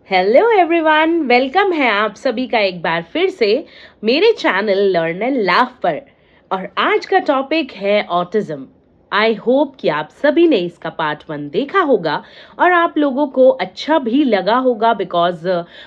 Hello everyone, welcome है आप सभी का एक बार फिर से मेरे चैनल लर्न एंड लाफ पर। और आज का टॉपिक है ऑटिज्म। आई होप कि आप सभी ने इसका पार्ट 1 देखा होगा और आप लोगों को अच्छा भी लगा होगा, बिकॉज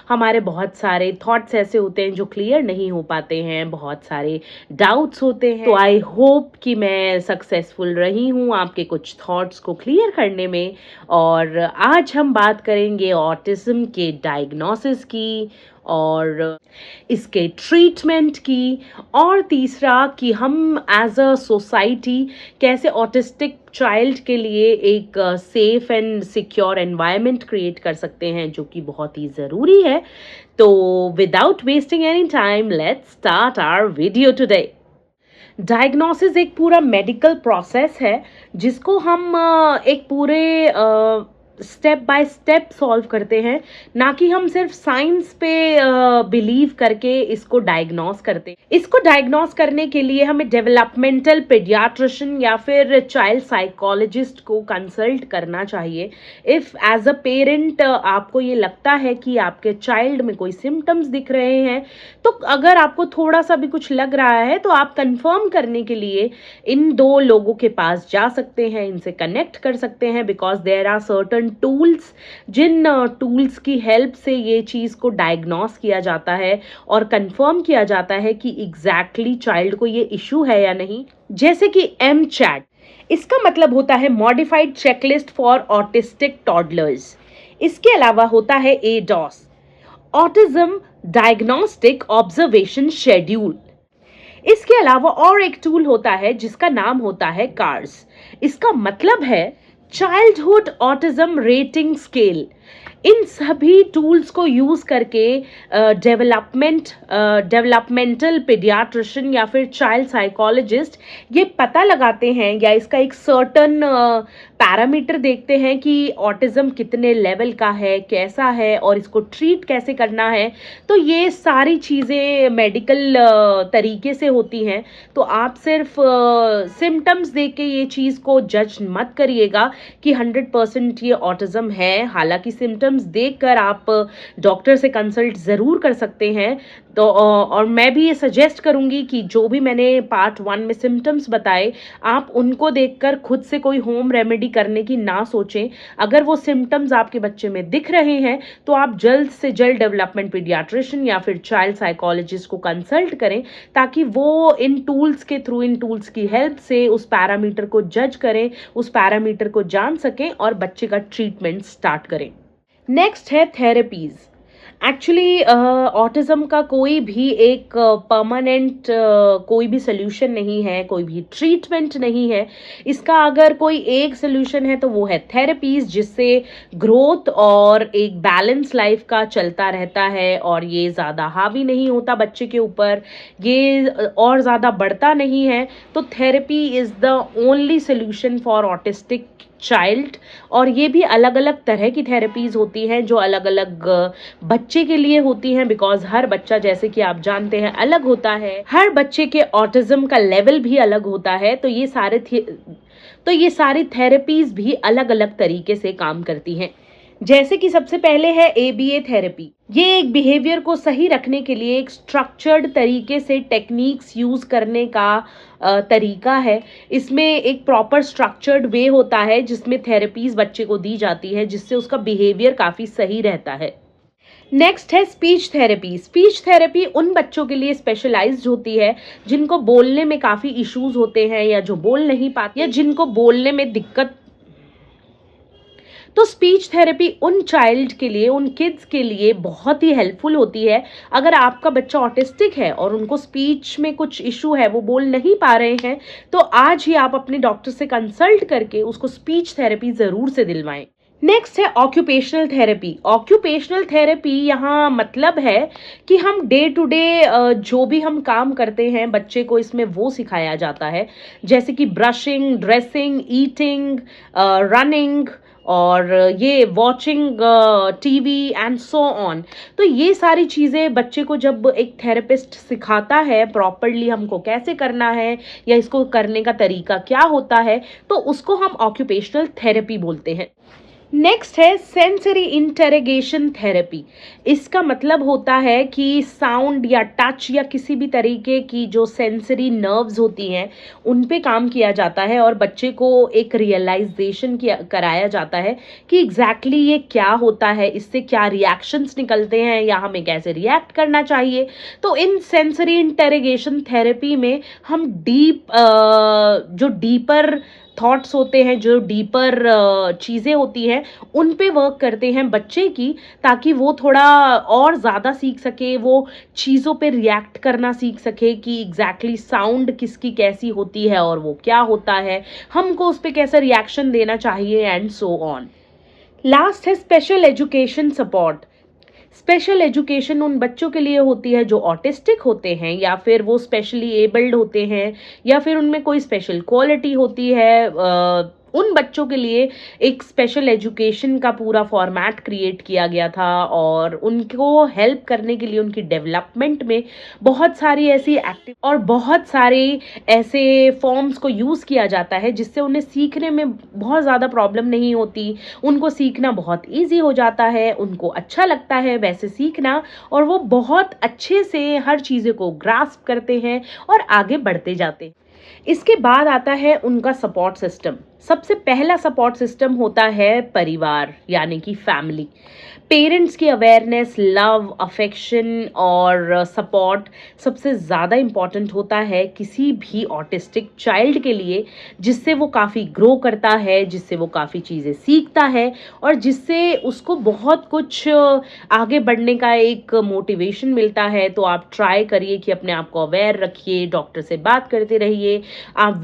हमारे बहुत सारे थॉट्स ऐसे होते हैं जो क्लियर नहीं हो पाते हैं, बहुत सारे डाउट्स होते हैं। तो आई होप कि मैं सक्सेसफुल रही हूँ आपके कुछ थॉट्स को क्लियर करने में। और आज हम बात करेंगे ऑटिज्म के डायग्नोसिस की और इसके ट्रीटमेंट की, और तीसरा कि हम एज अ सोसाइटी कैसे ऑटिस्टिक चाइल्ड के लिए एक safe and secure environment create कर सकते हैं, जो कि बहुत ही ज़रूरी है। तो without wasting any time, let's start our video today. Diagnosis एक पूरा मेडिकल प्रोसेस है जिसको हम एक पूरे स्टेप बाय स्टेप सॉल्व करते हैं, ना कि हम सिर्फ साइंस पे बिलीव करके इसको डायग्नोस करते हैं। इसको डायग्नोस करने के लिए हमें डेवलपमेंटल पीडियाट्रिशियन या फिर चाइल्ड साइकोलॉजिस्ट को कंसल्ट करना चाहिए। इफ़ एज अ पेरेंट आपको ये लगता है कि आपके चाइल्ड में कोई सिम्टम्स दिख रहे हैं, तो अगर आपको थोड़ा सा भी कुछ लग रहा है तो आप कंफर्म करने के लिए इन दो लोगों के पास जा सकते हैं, इनसे कनेक्ट कर सकते हैं, because there are certain tools जिन टूल्स की हेल्प से ये चीज़ को डायग्नोस किया जाता है और कंफर्म किया जाता है कि एग्जैक्टली चाइल्ड को ये इशू है या नहीं। जैसे कि एम-चैट, इसका मतलब होता है modified checklist for autistic toddlers. इसके अलावा होता है ADOS, autism diagnostic observation schedule. इसके अलावा और एक टूल होता है जिसका नाम होता है कार्स। इसका मतलब है चाइल्डहुड ऑटिज्म रेटिंग स्केल। इन सभी टूल्स को यूज करके डेवलपमेंटल पीडियाट्रिशियन या फिर चाइल्ड साइकोलॉजिस्ट ये पता लगाते हैं या इसका एक सर्टन पैरामीटर देखते हैं कि ऑटिज्म कितने लेवल का है, कैसा है और इसको ट्रीट कैसे करना है। तो ये सारी चीज़ें मेडिकल तरीके से होती हैं। तो आप सिर्फ सिम्टम्स देख के ये चीज़ को जज मत करिएगा कि 100% ये ऑटिज्म है। हालांकि सिम्टम्स देखकर आप डॉक्टर से कंसल्ट ज़रूर कर सकते हैं। तो और मैं भी ये सजेस्ट करूंगी कि जो भी मैंने पार्ट 1 में सिम्टम्स बताए, आप उनको देखकर खुद से कोई होम रेमेडी करने की ना सोचें। अगर वो सिम्टम्स आपके बच्चे में दिख रहे हैं तो आप जल्द से जल्द डेवलपमेंट पीडियाट्रिशियन या फिर चाइल्ड साइकोलॉजिस्ट को कंसल्ट करें, ताकि वो इन टूल्स के थ्रू, इन टूल्स की हेल्प से उस पैरामीटर को जज करें, उस पैरामीटर को जान सकें और बच्चे का ट्रीटमेंट स्टार्ट करें। नेक्स्ट है थेरेपीज। एक्चुअली ऑटिज्म का कोई भी एक परमानेंट कोई भी सोल्यूशन नहीं है, कोई भी ट्रीटमेंट नहीं है। इसका अगर कोई एक सोल्यूशन है तो वो है थेरेपीज, जिससे ग्रोथ और एक बैलेंस लाइफ का चलता रहता है और ये ज़्यादा हावी नहीं होता बच्चे के ऊपर, ये और ज़्यादा बढ़ता नहीं है। तो therapy is the only solution for autistic child. और ये भी अलग अलग तरह की थेरेपीज होती हैं जो अलग अलग बच्चे के लिए होती हैं, बिकॉज हर बच्चा, जैसे कि आप जानते हैं, अलग होता है। हर बच्चे के ऑटिज्म का लेवल भी अलग होता है। तो ये सारी थेरेपीज भी अलग अलग तरीके से काम करती हैं। जैसे कि सबसे पहले है ABA थेरेपी। ये एक बिहेवियर को सही रखने के लिए एक स्ट्रक्चर्ड तरीके से टेक्निक्स यूज करने का तरीका है। इसमें एक प्रॉपर स्ट्रक्चर्ड वे होता है जिसमें थेरेपीज बच्चे को दी जाती है, जिससे उसका बिहेवियर काफ़ी सही रहता है। नेक्स्ट है स्पीच थेरेपी। स्पीच थेरेपी उन बच्चों के लिए स्पेशलाइज्ड होती है जिनको बोलने में काफ़ी इश्यूज होते हैं या जो बोल नहीं पाते या जिनको बोलने में दिक्कत। तो स्पीच थेरेपी उन चाइल्ड के लिए, उन किड्स के लिए बहुत ही हेल्पफुल होती है। अगर आपका बच्चा ऑटिस्टिक है और उनको स्पीच में कुछ इशू है, वो बोल नहीं पा रहे हैं, तो आज ही आप अपने डॉक्टर से कंसल्ट करके उसको स्पीच थेरेपी ज़रूर से दिलवाएं। नेक्स्ट है ऑक्यूपेशनल थेरेपी। ऑक्यूपेशनल थेरेपी यहाँ मतलब है कि हम डे टू डे जो भी हम काम करते हैं, बच्चे को इसमें वो सिखाया जाता है, जैसे कि ब्रशिंग, ड्रेसिंग, ईटिंग, रनिंग और ये watching TV and so on. तो ये सारी चीज़ें बच्चे को जब एक थेरेपिस्ट सिखाता है प्रॉपरली हमको कैसे करना है या इसको करने का तरीका क्या होता है, तो उसको हम ऑक्यूपेशनल थेरेपी बोलते हैं। नेक्स्ट है सेंसरी इंटरोगेशन थेरेपी। इसका मतलब होता है कि साउंड या टच या किसी भी तरीके की जो सेंसरी नर्व्स होती हैं उन पे काम किया जाता है और बच्चे को एक रियलाइजेशन किया कराया जाता है कि एग्जैक्टली ये क्या होता है, इससे क्या रिएक्शंस निकलते हैं या हमें कैसे रिएक्ट करना चाहिए। तो इन सेंसरी इंटरोगेशन थेरेपी में हम जो डीपर थॉट्स होते हैं, जो डीपर चीज़ें होती हैं, उन पे वर्क करते हैं बच्चे की, ताकि वो थोड़ा और ज़्यादा सीख सके, वो चीज़ों पे रिएक्ट करना सीख सके कि एग्जैक्टली साउंड किसकी कैसी होती है और वो क्या होता है, हमको उस पे कैसा रिएक्शन देना चाहिए एंड सो ऑन। लास्ट है special education support. Special education उन बच्चों के लिए होती है जो ऑटिस्टिक होते हैं या फिर वो स्पेशली एबल्ड होते हैं या फिर उनमें कोई स्पेशल क्वालिटी होती है। उन बच्चों के लिए एक स्पेशल एजुकेशन का पूरा फॉर्मेट क्रिएट किया गया था और उनको हेल्प करने के लिए उनकी डेवलपमेंट में बहुत सारी ऐसी एक्टिव और बहुत सारे ऐसे फॉर्म्स को यूज़ किया जाता है जिससे उन्हें सीखने में बहुत ज़्यादा प्रॉब्लम नहीं होती, उनको सीखना बहुत ईजी हो जाता है, उनको अच्छा लगता है वैसे सीखना और वो बहुत अच्छे से हर चीज़ों को ग्रास्प करते हैं और आगे बढ़ते जाते हैं। इसके बाद आता है उनका सपोर्ट सिस्टम। सबसे पहला सपोर्ट सिस्टम होता है परिवार यानी कि फैमिली। पेरेंट्स की अवेयरनेस, लव, अफेक्शन और सपोर्ट सबसे ज़्यादा इम्पॉर्टेंट होता है किसी भी ऑटिस्टिक चाइल्ड के लिए, जिससे वो काफ़ी ग्रो करता है, जिससे वो काफ़ी चीज़ें सीखता है और जिससे उसको बहुत कुछ आगे बढ़ने का एक मोटिवेशन मिलता है। तो आप ट्राई करिए कि अपने आप को अवेयर रखिए, डॉक्टर से बात करते रहिए, आप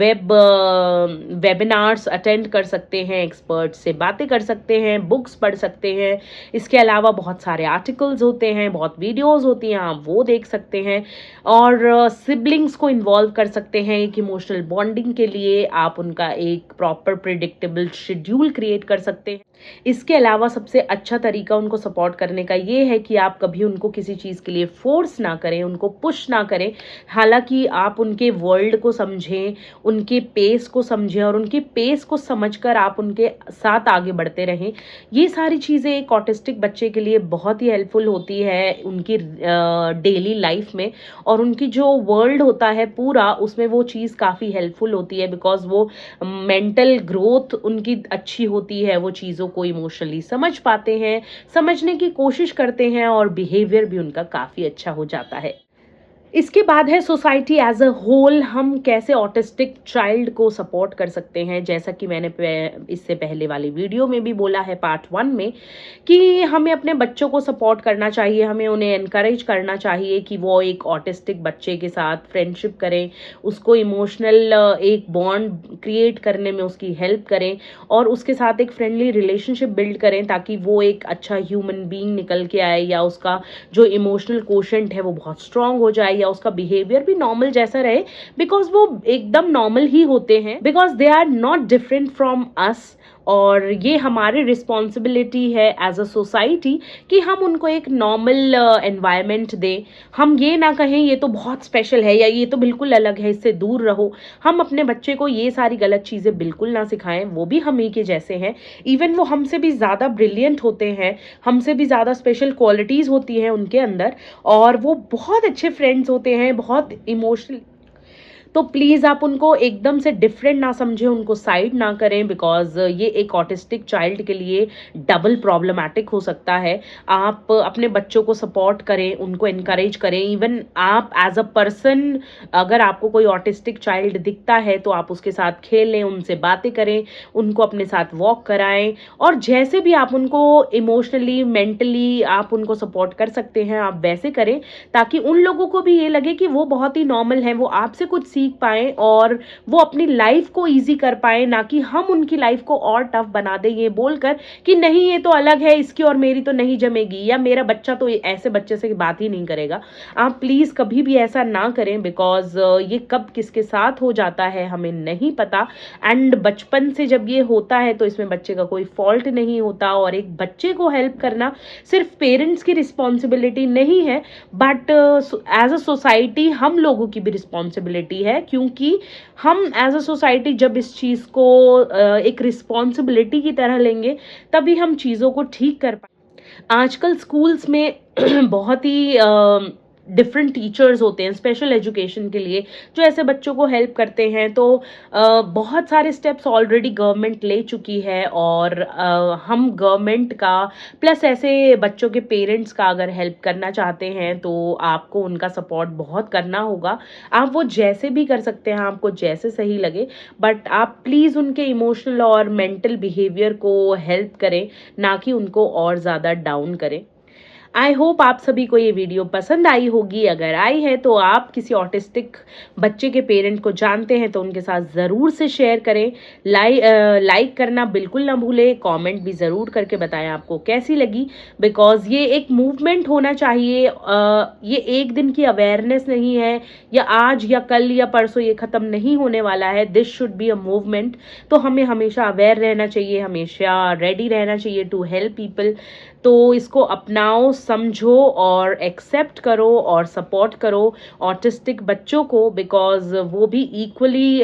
वेबिनार्स अटेंड कर सकते हैं, एक्सपर्ट से बातें कर सकते हैं, बुक्स पढ़ सकते हैं। इसके अलावा बहुत सारे आर्टिकल्स होते हैं, बहुत वीडियोस होती हैं, आप वो देख सकते हैं और सिबलिंग्स को इन्वॉल्व कर सकते हैं। एक इमोशनल बॉन्डिंग के लिए आप उनका एक प्रॉपर प्रिडिक्टेबल शेड्यूल क्रिएट कर सकते हैं। इसके अलावा सबसे अच्छा तरीका उनको सपोर्ट करने का ये है कि आप कभी उनको किसी चीज़ के लिए फोर्स ना करें, उनको पुश ना करें। हालांकि आप उनके वर्ल्ड को समझें, उनके पेस को समझें और उनके पेस को समझकर आप उनके साथ आगे बढ़ते रहें। ये सारी चीज़ें एक ऑटिस्टिक बच्चे के लिए बहुत ही हेल्पफुल होती है उनकी डेली लाइफ में और उनकी जो वर्ल्ड होता है पूरा, उसमें वो चीज़ काफ़ी हेल्पफुल होती है बिकॉज वो मेंटल ग्रोथ उनकी अच्छी होती है, वो चीज़ों को इमोशनली समझ पाते हैं, समझने की कोशिश करते हैं और बिहेवियर भी उनका काफ़ी अच्छा हो जाता है। इसके बाद है सोसाइटी एज अ होल, हम कैसे ऑटिस्टिक चाइल्ड को सपोर्ट कर सकते हैं। जैसा कि मैंने इससे पहले वाली वीडियो में भी बोला है पार्ट 1 में कि हमें अपने बच्चों को सपोर्ट करना चाहिए, हमें उन्हें एनकरेज करना चाहिए कि वो एक ऑटिस्टिक बच्चे के साथ फ्रेंडशिप करें, उसको इमोशनल एक बॉन्ड क्रिएट करने में उसकी हेल्प करें और उसके साथ एक फ्रेंडली रिलेशनशिप बिल्ड करें ताकि वो एक अच्छा ह्यूमन बीइंग निकल के आए या उसका जो इमोशनल कोशेंट है वो बहुत स्ट्रांग हो जाए या उसका बिहेवियर भी नॉर्मल जैसा रहे, बिकॉज वो एकदम नॉर्मल ही होते हैं, because they are not different from us. और ये हमारी रिस्पॉन्सिबिलिटी है एज अ सोसाइटी कि हम उनको एक नॉर्मल एनवायरनमेंट दें। हम ये ना कहें ये तो बहुत स्पेशल है या ये तो बिल्कुल अलग है, इससे दूर रहो। हम अपने बच्चे को ये सारी गलत चीज़ें बिल्कुल ना सिखाएं, वो भी हम ही के जैसे हैं। इवन वो हमसे भी ज़्यादा ब्रिलियंट होते हैं, हमसे भी ज़्यादा स्पेशल क्वालिटीज़ होती हैं उनके अंदर और वो बहुत अच्छे फ्रेंड्स होते हैं, बहुत इमोशनल। तो प्लीज़ आप उनको एकदम से डिफरेंट ना समझें, उनको साइड ना करें, बिकॉज ये एक ऑटिस्टिक चाइल्ड के लिए डबल प्रॉब्लमैटिक हो सकता है। आप अपने बच्चों को सपोर्ट करें, उनको इनकरेज करें। इवन आप एज अ पर्सन, अगर आपको कोई ऑटिस्टिक चाइल्ड दिखता है तो आप उसके साथ खेलें, उनसे बातें करें, उनको अपने साथ वॉक कराएं और जैसे भी आप उनको इमोशनली, मेंटली आप उनको सपोर्ट कर सकते हैं आप वैसे करें, ताकि उन लोगों को भी ये लगे कि वो बहुत ही नॉर्मल है, वो आपसे कुछ सीख पाए और वो अपनी लाइफ को इजी कर पाए, ना कि हम उनकी लाइफ को और टफ बना दें ये बोलकर कि नहीं ये तो अलग है, इसकी और मेरी तो नहीं जमेगी या मेरा बच्चा तो ऐसे बच्चे से बात ही नहीं करेगा। आप प्लीज कभी भी ऐसा ना करें, बिकॉज ये कब किसके साथ हो जाता है हमें नहीं पता। एंड बचपन से जब ये होता है तो इसमें बच्चे का कोई फॉल्ट नहीं होता और एक बच्चे को हेल्प करना सिर्फ पेरेंट्स की रिस्पॉन्सिबिलिटी नहीं है, बट एज अ सोसाइटी हम लोगों की भी रिस्पॉन्सिबिलिटी है है, क्योंकि हम एज अ सोसाइटी जब इस चीज़ को एक रिस्पॉन्सिबिलिटी की तरह लेंगे, तभी हम चीज़ों को ठीक कर पाएंगे। आजकल स्कूल्स में बहुत ही डिफरेंट टीचर्स होते हैं स्पेशल एजुकेशन के लिए, जो ऐसे बच्चों को हेल्प करते हैं। तो बहुत सारे स्टेप्स ऑलरेडी गवर्नमेंट ले चुकी है, और हम गवर्नमेंट का प्लस ऐसे बच्चों के पेरेंट्स का अगर हेल्प करना चाहते हैं तो आपको उनका सपोर्ट बहुत करना होगा। आप वो जैसे भी कर सकते हैं, आपको जैसे सही लगे, बट आप प्लीज़ उनके इमोशनल और मेंटल बिहेवियर को हेल्प करें, ना कि उनको और ज़्यादा डाउन करें। आई होप आप सभी को ये वीडियो पसंद आई होगी। अगर आई है तो आप किसी ऑटिस्टिक बच्चे के पेरेंट को जानते हैं तो उनके साथ ज़रूर से शेयर करें। लाइक करना बिल्कुल ना भूलें, कमेंट भी ज़रूर करके बताएं आपको कैसी लगी, बिकॉज ये एक मूवमेंट होना चाहिए। ये एक दिन की अवेयरनेस नहीं है, या आज या कल या परसों ये ख़त्म नहीं होने वाला है। This should be a movement. तो हमें हमेशा अवेयर रहना चाहिए, हमेशा रेडी रहना चाहिए टू हेल्प पीपल। तो इसको अपनाओ, समझो और एक्सेप्ट करो और सपोर्ट करो ऑटिस्टिक बच्चों को, बिकॉज वो भी इक्वली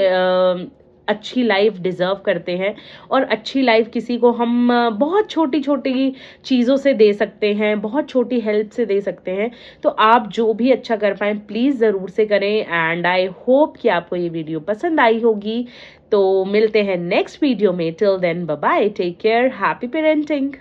अच्छी लाइफ डिज़र्व करते हैं। और अच्छी लाइफ किसी को हम बहुत छोटी छोटी चीज़ों से दे सकते हैं, बहुत छोटी हेल्प से दे सकते हैं। तो आप जो भी अच्छा कर पाएँ प्लीज़ ज़रूर से करें। एंड आई होप कि आपको ये वीडियो पसंद आई होगी। तो मिलते हैं नेक्स्ट वीडियो में। Till then bye bye, take care, happy parenting.